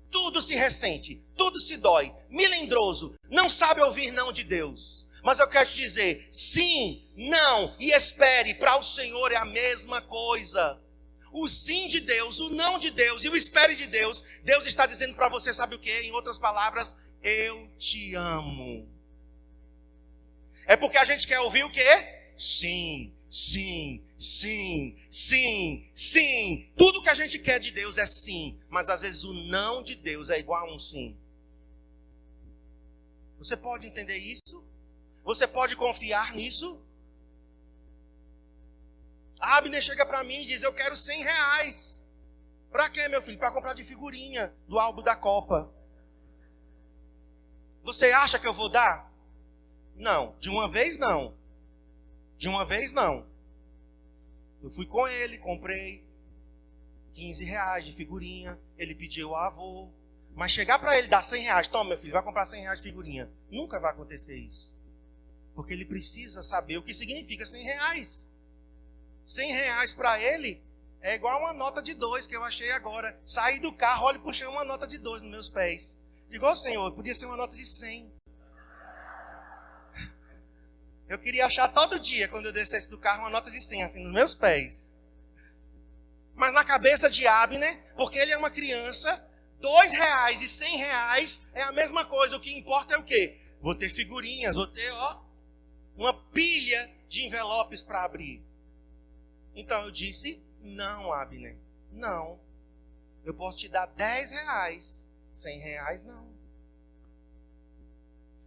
Tudo se ressente, tudo se dói, melindroso, não sabe ouvir não de Deus. Mas eu quero te dizer, sim, não e espere, para o Senhor é a mesma coisa. O sim de Deus, o não de Deus e o espere de Deus, Deus está dizendo para você, sabe o que? Em outras palavras, eu te amo. É porque a gente quer ouvir o quê? Sim, sim, sim, sim, sim. Tudo que a gente quer de Deus é sim, mas às vezes o não de Deus é igual a um sim. Você pode entender isso? Você pode confiar nisso? A Abner chega para mim e diz, eu quero R$100. Para quê, meu filho? Para comprar de figurinha do álbum da Copa. Você acha que eu vou dar? Não, de uma vez não. De uma vez não. Eu fui com ele, comprei R$15 de figurinha. Ele pediu ao avô. Mas chegar para ele dar R$100, toma meu filho, vai comprar R$100 de figurinha. Nunca vai acontecer isso. Porque ele precisa saber o que significa R$100. R$100 para ele é igual uma nota de 2 que eu achei agora. Saí do carro, olho e puxei uma nota de 2 nos meus pés. Digo, ó Senhor, podia ser uma nota de 100. Eu queria achar todo dia, quando eu descesse do carro, uma nota de 100, assim, nos meus pés. Mas na cabeça de Abner, porque ele é uma criança, R$2 e R$100 é a mesma coisa. O que importa é o quê? Vou ter figurinhas, vou ter, uma pilha de envelopes para abrir. Então eu disse, não, Abner, não. Eu posso te dar R$10, R$100 não.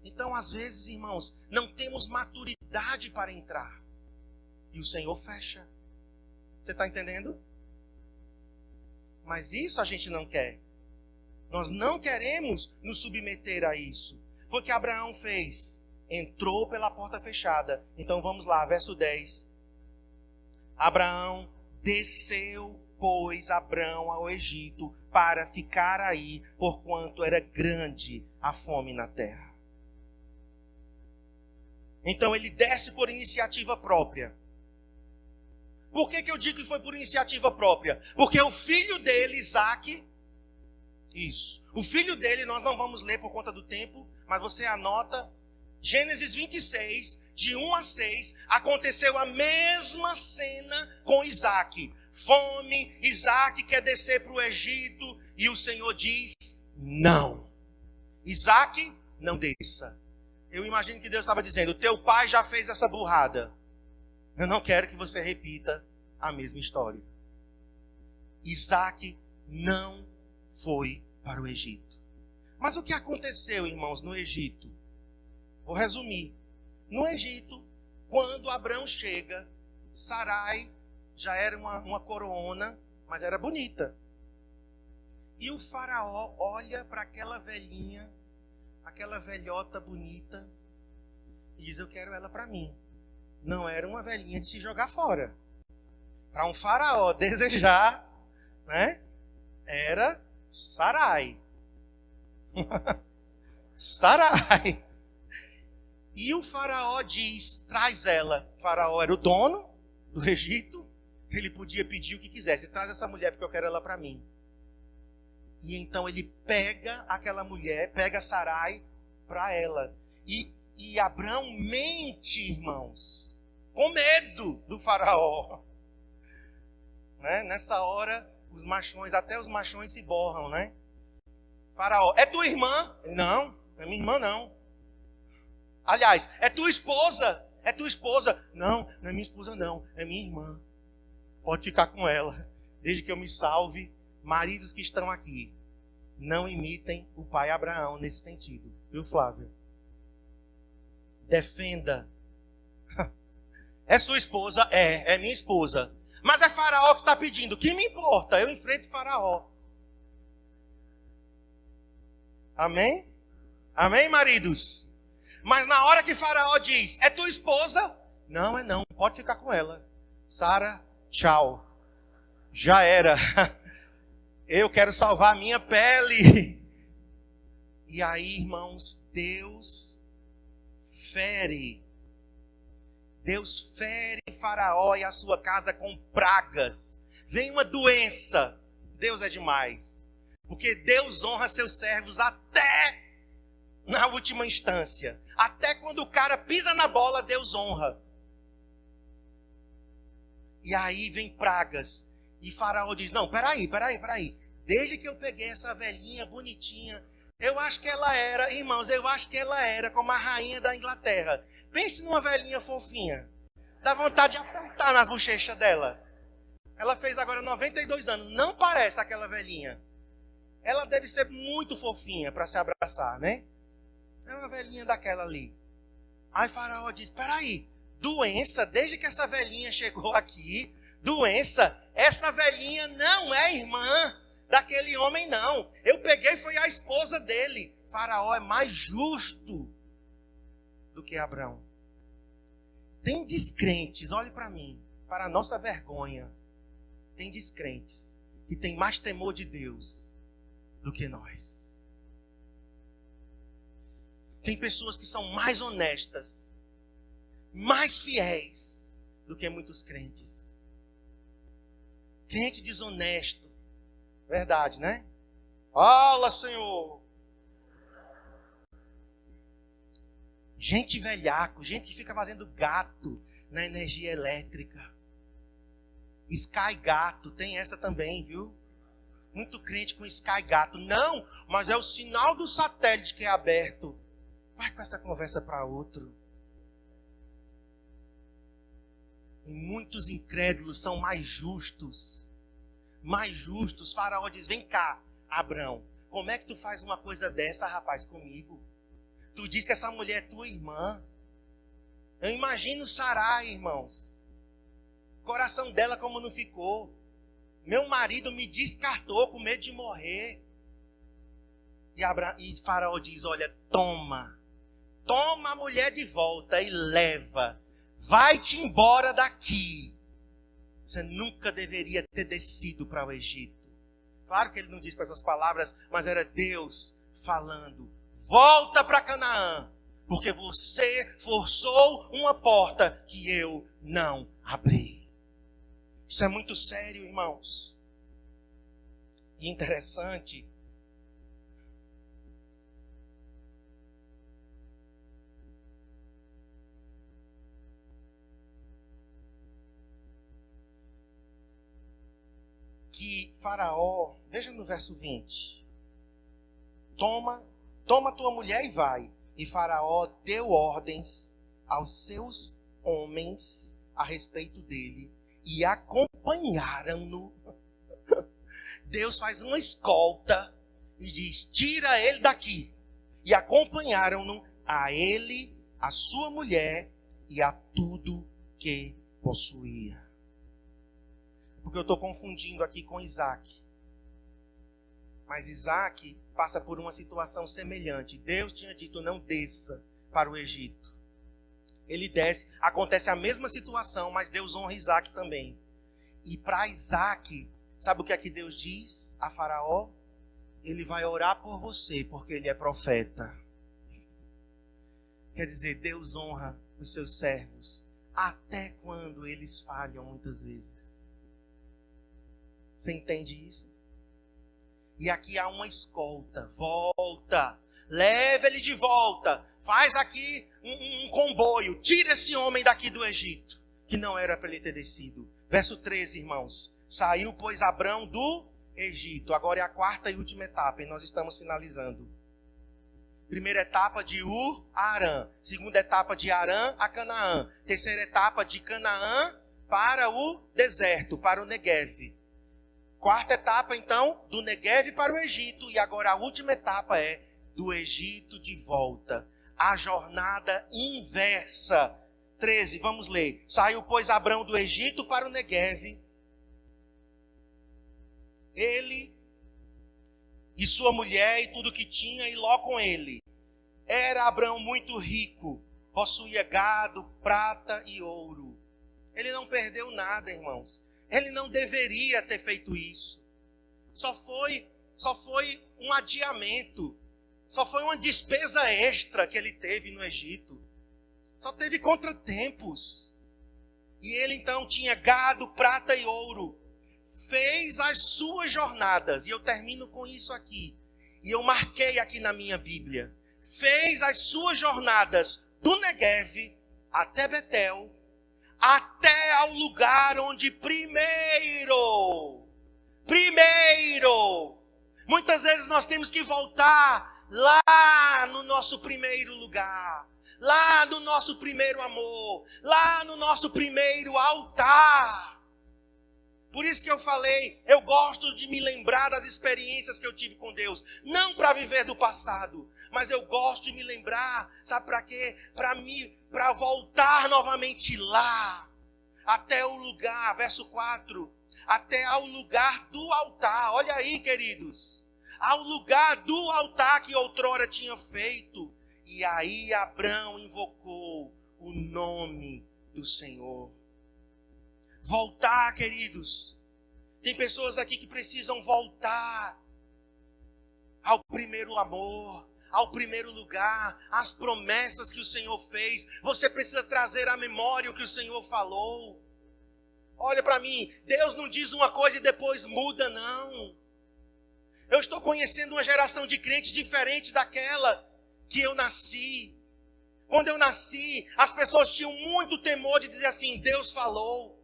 Então, às vezes, irmãos, não temos maturidade para entrar. E o Senhor fecha. Você está entendendo? Mas isso a gente não quer. Nós não queremos nos submeter a isso. Foi o que Abraão fez. Entrou pela porta fechada. Então vamos lá, verso 10. Abraão desceu, pois, Abrão ao Egito para ficar aí, porquanto era grande a fome na terra. Então ele desce por iniciativa própria. Por que eu digo que foi por iniciativa própria? Porque o filho dele, Isaac, o filho dele, nós não vamos ler por conta do tempo, mas você anota, Gênesis 26, de 1 a 6, aconteceu a mesma cena com Isaac. Fome, Isaac quer descer para o Egito, e o Senhor diz, não. Isaac, não desça. Eu imagino que Deus estava dizendo, teu pai já fez essa burrada. Eu não quero que você repita a mesma história. Isaac não foi para o Egito. Mas o que aconteceu, irmãos, no Egito? Vou resumir. No Egito, quando Abrão chega, Sarai já era uma coroona, mas era bonita. E o faraó olha para aquela velhinha, aquela velhota bonita, e diz, eu quero ela para mim. Não era uma velhinha de se jogar fora. Para um faraó desejar, né? Era Sarai. Sarai. E o faraó diz, traz ela. O faraó era o dono do Egito. Ele podia pedir o que quisesse. Traz essa mulher porque eu quero ela para mim. E então ele pega aquela mulher, pega Sarai para ela. E Abrão mente, irmãos, com medo do faraó. Né? Nessa hora, até os machões se borram, né? Faraó, é tua irmã? Não, não é minha irmã não. Aliás, é tua esposa? É tua esposa? Não, não é minha esposa não, é minha irmã. Pode ficar com ela, desde que eu me salve. Maridos que estão aqui, não imitem o pai Abraão nesse sentido. Viu, Flávio? Defenda. É sua esposa? É minha esposa. Mas é Faraó que está pedindo. O que me importa? Eu enfrento Faraó. Amém? Amém, maridos? Mas na hora que Faraó diz, é tua esposa? Não, é não. Pode ficar com ela. Sara, tchau. Já era. Eu quero salvar a minha pele. E aí, irmãos, Deus fere Faraó e a sua casa com pragas. Vem uma doença. Deus é demais. Porque Deus honra seus servos até na última instância. Até quando o cara pisa na bola, Deus honra. E aí vem pragas. E Faraó diz, não, peraí. Desde que eu peguei essa velhinha bonitinha, eu acho que ela era, irmãos, como a rainha da Inglaterra. Pense numa velhinha fofinha. Dá vontade de apertar nas bochechas dela. Ela fez agora 92 anos. Não parece aquela velhinha. Ela deve ser muito fofinha para se abraçar, né? É uma velhinha daquela ali. Aí Faraó diz, peraí, doença, desde que essa velhinha chegou aqui, doença, essa velhinha não é irmã daquele homem não. Eu peguei, foi a esposa dele. Faraó é mais justo do que Abrão. Tem descrentes, olhe para mim, para a nossa vergonha. Tem descrentes que têm mais temor de Deus do que nós. Tem pessoas que são mais honestas, mais fiéis do que muitos crentes. Crente desonesto. Verdade, né? Fala, Senhor. Gente velhaco, gente que fica fazendo gato na energia elétrica. Sky gato, tem essa também, viu? Muito crente com Sky gato. Não, mas é o sinal do satélite que é aberto. Vai com essa conversa para outro. E muitos incrédulos são mais justos. Mais justos. Faraó diz, vem cá, Abrão. Como é que tu faz uma coisa dessa, rapaz, comigo? Tu diz que essa mulher é tua irmã. Eu imagino Sarai, irmãos. O coração dela como não ficou. Meu marido me descartou com medo de morrer. E Faraó diz, olha, toma a mulher de volta e leva. Vai-te embora daqui. Você nunca deveria ter descido para o Egito. Claro que ele não disse com essas palavras, mas era Deus falando. Volta para Canaã. porque você forçou uma porta que eu não abri. Isso é muito sério, irmãos. E interessante que Faraó, veja no verso 20, toma tua mulher e vai. E Faraó deu ordens aos seus homens a respeito dele e acompanharam-no. Deus faz uma escolta e diz: tira ele daqui. E acompanharam-no a ele, a sua mulher e a tudo que possuía. Porque eu estou confundindo aqui com Isaac. Mas Isaac passa por uma situação semelhante. Deus tinha dito: não desça para o Egito. Ele desce, acontece a mesma situação, mas Deus honra Isaac também. E para Isaac, sabe o que é que Deus diz a Faraó? Ele vai orar por você, porque ele é profeta. Quer dizer, Deus honra os seus servos, até quando eles falham muitas vezes. Você entende isso? E aqui há uma escolta. Volta. Leva ele de volta. Faz aqui um comboio. Tira esse homem daqui do Egito, que não era para ele ter descido. Verso 13, irmãos. Saiu, pois, Abrão do Egito. Agora é a quarta e última etapa, e nós estamos finalizando. Primeira etapa de Ur a Harã. Segunda etapa de Harã a Canaã. Terceira etapa de Canaã para o deserto, para o Negueve. Quarta etapa, então, do Negueve para o Egito. E agora a última etapa é do Egito de volta. A jornada inversa. 13, vamos ler. Saiu, pois, Abrão do Egito para o Negueve. Ele e sua mulher e tudo que tinha, e Ló com ele. Era Abrão muito rico. Possuía gado, prata e ouro. Ele não perdeu nada, irmãos. Ele não deveria ter feito isso. Só foi um adiamento. Só foi uma despesa extra que ele teve no Egito. Só teve contratempos. E ele então tinha gado, prata e ouro. Fez as suas jornadas. E eu termino com isso aqui. E eu marquei aqui na minha Bíblia. Fez as suas jornadas do Negueve até Betel, até ao lugar onde primeiro, muitas vezes nós temos que voltar lá no nosso primeiro lugar, lá no nosso primeiro amor, lá no nosso primeiro altar. Por isso que eu falei, eu gosto de me lembrar das experiências que eu tive com Deus. Não para viver do passado, mas eu gosto de me lembrar, sabe para quê? Para voltar novamente lá, até o lugar, verso 4, até ao lugar do altar. Olha aí, queridos, ao lugar do altar que outrora tinha feito. E aí Abrão invocou o nome do Senhor. Voltar, queridos. Tem pessoas aqui que precisam voltar ao primeiro amor, ao primeiro lugar, às promessas que o Senhor fez. Você precisa trazer à memória o que o Senhor falou. Olha para mim, Deus não diz uma coisa e depois muda, não. Eu estou conhecendo uma geração de crentes diferente daquela que eu nasci. Quando eu nasci, as pessoas tinham muito temor de dizer assim: Deus falou.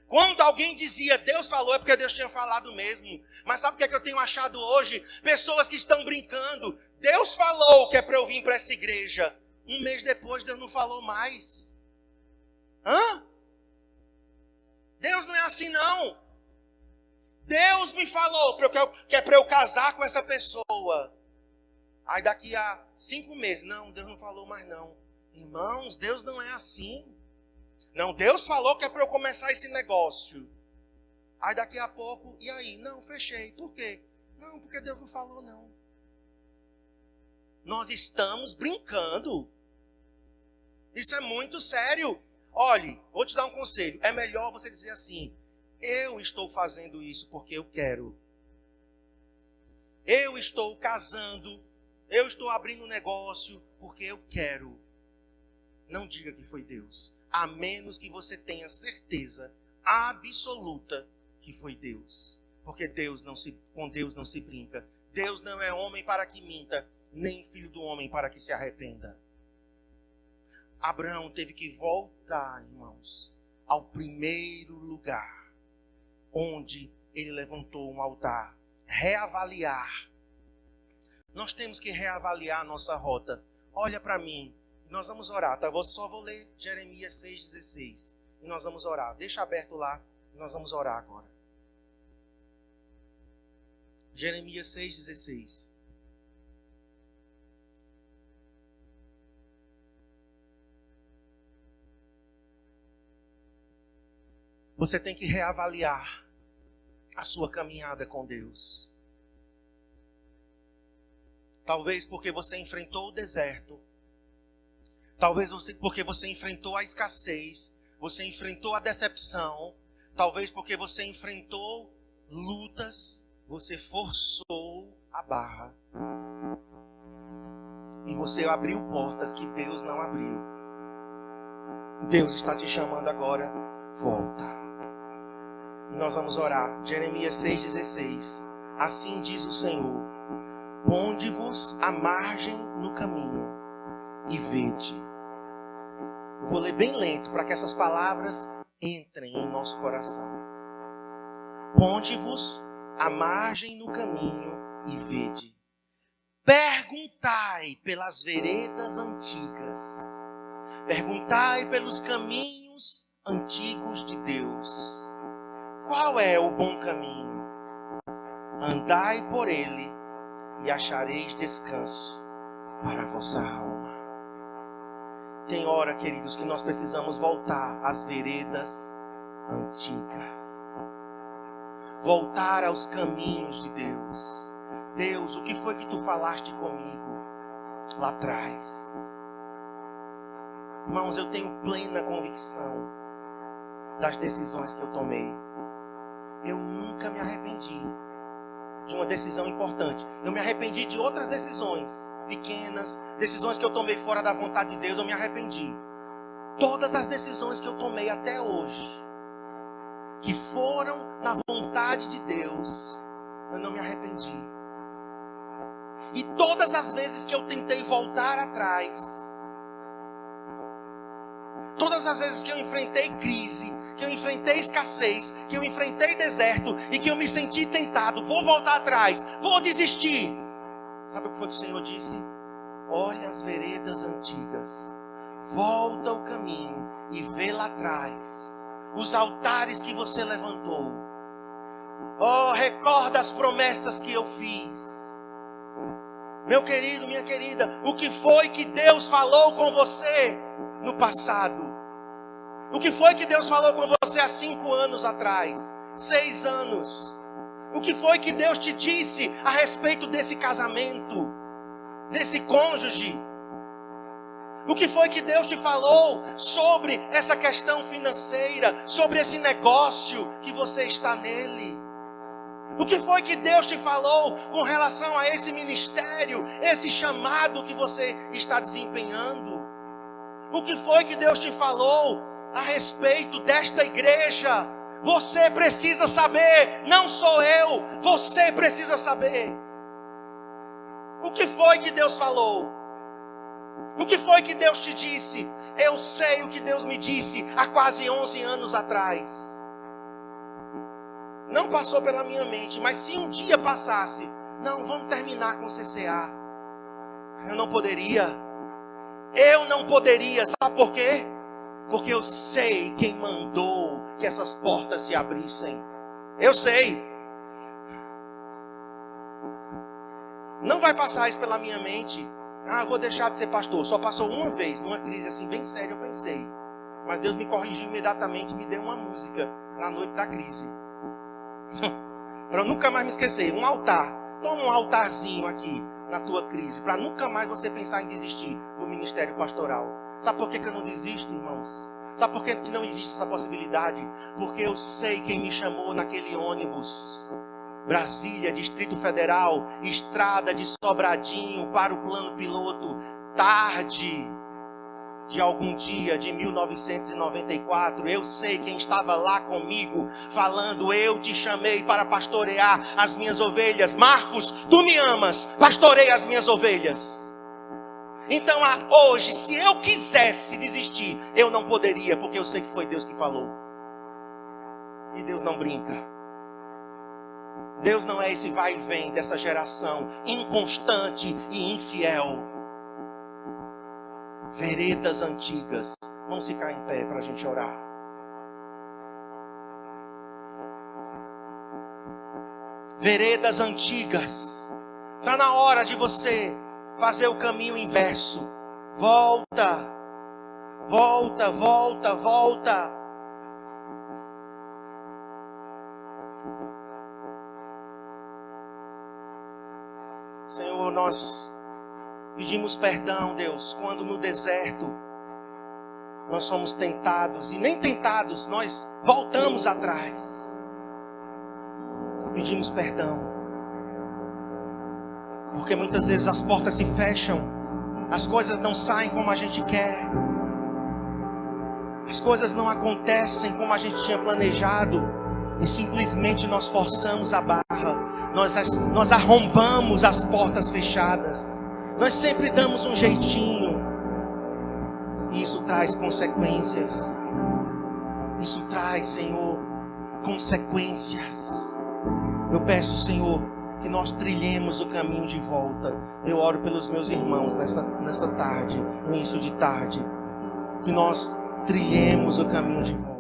Quando alguém dizia Deus falou, é porque Deus tinha falado mesmo. Mas sabe o que é que eu tenho achado hoje? Pessoas que estão brincando. Deus falou que é para eu vir para essa igreja. Um mês depois Deus não falou mais. Hã? Deus não é assim não. Deus me falou que é para eu casar com essa pessoa. Aí daqui a 5 meses, não, Deus não falou mais não. Irmãos, Deus não é assim. Não, Deus falou que é para eu começar esse negócio. Aí daqui a pouco, e aí? Não, fechei. Por quê? Não, porque Deus não falou não. Nós estamos brincando. Isso é muito sério. Olhe, vou te dar um conselho. É melhor você dizer assim: eu estou fazendo isso porque eu quero. Eu estou casando Eu estou abrindo um negócio porque eu quero. Não diga que foi Deus. A menos que você tenha certeza absoluta que foi Deus. Porque com Deus não se brinca. Deus não é homem para que minta, nem filho do homem para que se arrependa. Abraão teve que voltar, irmãos, ao primeiro lugar onde ele levantou um altar. Reavaliar. Nós temos que reavaliar a nossa rota. Olha para mim, nós vamos orar, tá? Só vou ler Jeremias 6,16 e nós vamos orar. Deixa aberto lá, nós vamos orar agora. Jeremias 6,16. Você tem que reavaliar a sua caminhada com Deus. Talvez porque você enfrentou o deserto. Talvez porque você enfrentou a escassez. Você enfrentou a decepção. Talvez porque você enfrentou lutas. Você forçou a barra. E você abriu portas que Deus não abriu. Deus está te chamando agora. Volta. E nós vamos orar. Jeremias 6,16. Assim diz o Senhor: ponde-vos à margem no caminho e vede. Eu vou ler bem lento para que essas palavras entrem em nosso coração. Ponde-vos à margem no caminho e vede. Perguntai pelas veredas antigas. Perguntai pelos caminhos antigos de Deus. Qual é o bom caminho? Andai por ele e achareis descanso para a vossa alma. Tem hora, queridos, que nós precisamos voltar às veredas antigas. Voltar aos caminhos de Deus. Deus, o que foi que tu falaste comigo lá atrás? Irmãos, eu tenho plena convicção das decisões que eu tomei. Eu nunca me arrependi de uma decisão importante. Eu me arrependi de outras decisões pequenas, decisões que eu tomei fora da vontade de Deus, eu me arrependi. Todas as decisões que eu tomei até hoje, que foram na vontade de Deus, eu não me arrependi. E todas as vezes que eu tentei voltar atrás, todas as vezes que eu enfrentei crise, que eu enfrentei escassez, que eu enfrentei deserto e que eu me senti tentado, vou voltar atrás, vou desistir. Sabe o que foi que o Senhor disse? Olha as veredas antigas, volta o caminho e vê lá atrás os altares que você levantou. Oh, recorda as promessas que eu fiz. Meu querido, minha querida, o que foi que Deus falou com você no passado? O que foi que Deus falou com você há 5 anos atrás? 6 anos? O que foi que Deus te disse a respeito desse casamento? Desse cônjuge? O que foi que Deus te falou sobre essa questão financeira? Sobre esse negócio que você está nele? O que foi que Deus te falou com relação a esse ministério? Esse chamado que você está desempenhando? O que foi que Deus te falou a respeito desta igreja? Você precisa saber, não sou eu, você precisa saber. O que foi que Deus falou? O que foi que Deus te disse? Eu sei o que Deus me disse há quase 11 anos atrás. Não passou pela minha mente, mas se um dia passasse, não, vamos terminar com o CCA. Eu não poderia, sabe por quê? Porque eu sei quem mandou que essas portas se abrissem. Eu sei. Não vai passar isso pela minha mente. Ah, vou deixar de ser pastor. Só passou uma vez, numa crise assim bem séria, eu pensei. Mas Deus me corrigiu imediatamente, me deu uma música na noite da crise. Para eu nunca mais me esquecer. Um altar. Toma um altarzinho aqui na tua crise, para nunca mais você pensar em desistir do ministério pastoral. Sabe por que eu não desisto, irmãos? Sabe por que não existe essa possibilidade? Porque eu sei quem me chamou naquele ônibus. Brasília, Distrito Federal, estrada de Sobradinho para o plano piloto, tarde de algum dia de 1994, eu sei quem estava lá comigo, falando: eu te chamei para pastorear as minhas ovelhas. Marcos, tu me amas, pastoreia as minhas ovelhas. Então hoje, se eu quisesse desistir, eu não poderia, porque eu sei que foi Deus que falou. E Deus não brinca. Deus não é esse vai e vem dessa geração inconstante e infiel. Veredas antigas. Vamos ficar em pé para a gente orar. Veredas antigas. Está na hora de você fazer o caminho inverso. Volta, volta, volta, volta. Senhor, nós pedimos perdão, Deus, quando no deserto nós somos tentados, e nem tentados, nós voltamos atrás. Pedimos perdão, porque muitas vezes as portas se fecham, as coisas não saem como a gente quer, as coisas não acontecem como a gente tinha planejado, e simplesmente nós forçamos a barra, nós arrombamos as portas fechadas. Nós sempre damos um jeitinho. E isso traz consequências. Isso traz, Senhor, consequências. Eu peço, Senhor, que nós trilhemos o caminho de volta. Eu oro pelos meus irmãos nessa tarde, início de tarde. Que nós trilhemos o caminho de volta.